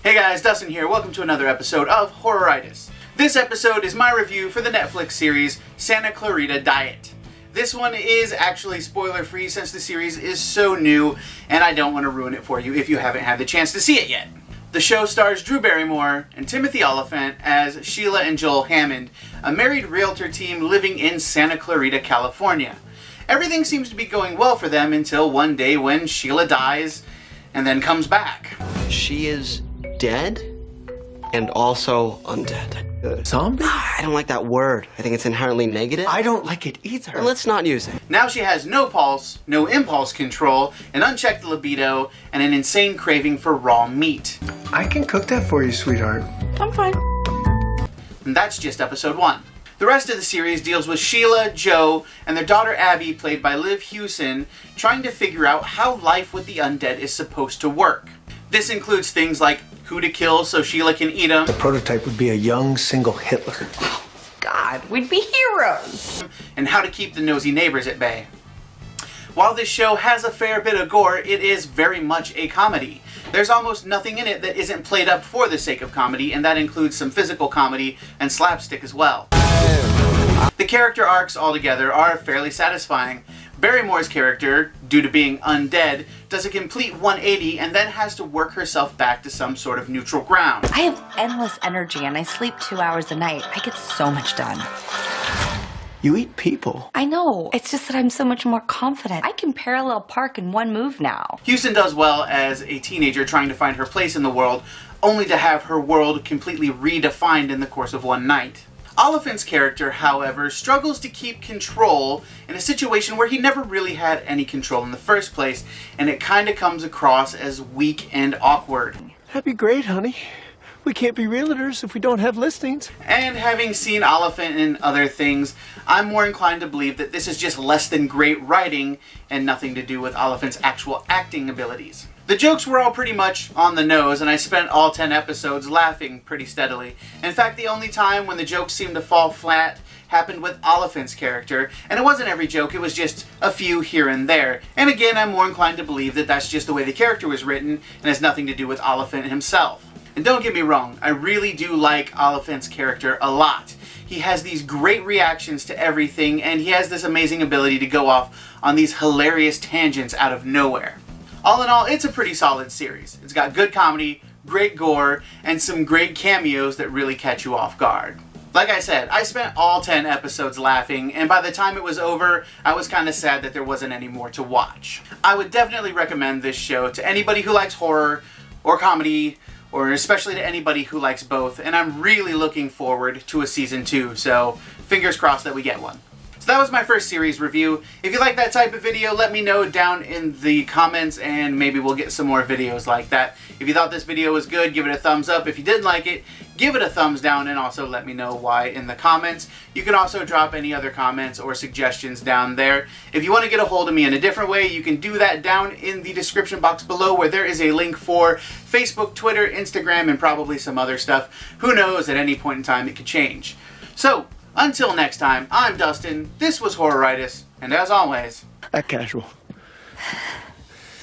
Hey guys, Dustin here. Welcome to another episode of Horroritis. This episode is my review for the Netflix series Santa Clarita Diet. This one is actually spoiler-free since the series is so new, and I don't want to ruin it for you if you haven't had the chance to see it yet. The show stars Drew Barrymore and Timothy Olyphant as Sheila and Joel Hammond, a married realtor team living in Santa Clarita, California. Everything seems to be going well for them until one day when Sheila dies and then comes back. She is dead and also undead. Zombie? I don't like that word. I think it's inherently negative. I don't like it either. Well, let's not use it. Now she has no pulse, no impulse control, an unchecked libido, and an insane craving for raw meat. I can cook that for you, sweetheart. I'm fine. And that's just episode 1. The rest of the series deals with Sheila, Joe, and their daughter Abby, played by Liv Hewson, trying to figure out how life with the undead is supposed to work. This includes things like who to kill so Sheila can eat them, The prototype would be a young single Hitler. God, we'd be heroes. and how to keep the nosy neighbors at bay. While this show has a fair bit of gore, it is very much a comedy. There's almost nothing in it that isn't played up for the sake of comedy, and that includes some physical comedy and slapstick as well. The character arcs altogether are fairly satisfying. Barrymore's character, due to being undead, does a complete 180 and then has to work herself back to some sort of neutral ground. I have endless energy and I sleep 2 hours a night. I get so much done. You eat people. I know. It's just that I'm so much more confident. I can parallel park in one move now. Houston does well as a teenager trying to find her place in the world, only to have her world completely redefined in the course of one night. Olyphant's character, however, struggles to keep control in a situation where he never really had any control in the first place, and it kinda comes across as weak and awkward. That'd be great, honey. We can't be realtors if we don't have listings. And having seen Olyphant in other things, I'm more inclined to believe that this is just less than great writing and nothing to do with Olyphant's actual acting abilities. The jokes were all pretty much on the nose, and I spent all 10 episodes laughing pretty steadily. In fact, the only time when the jokes seemed to fall flat happened with Olyphant's character, and it wasn't every joke, it was just a few here and there. And again, I'm more inclined to believe that that's just the way the character was written and has nothing to do with Olyphant himself. And don't get me wrong, I really do like Olyphant's character a lot. He has these great reactions to everything, and he has this amazing ability to go off on these hilarious tangents out of nowhere. All in all, it's a pretty solid series. It's got good comedy, great gore, and some great cameos that really catch you off guard. Like I said, I spent all 10 episodes laughing, and by the time it was over, I was kind of sad that there wasn't any more to watch. I would definitely recommend this show to anybody who likes horror or comedy, or especially to anybody who likes both, and I'm really looking forward to a season 2, so fingers crossed that we get one. So that was my first series review. If you like that type of video, let me know down in the comments and maybe we'll get some more videos like that. If you thought this video was good, give it a thumbs up. If you didn't like it, give it a thumbs down and also let me know why in the comments. You can also drop any other comments or suggestions down there. If you want to get a hold of me in a different way, you can do that down in the description box below where there is a link for Facebook, Twitter, Instagram, and probably some other stuff. Who knows, at any point in time it could change. So, until next time, I'm Dustin, this was Horroritis, and as always, Act casual.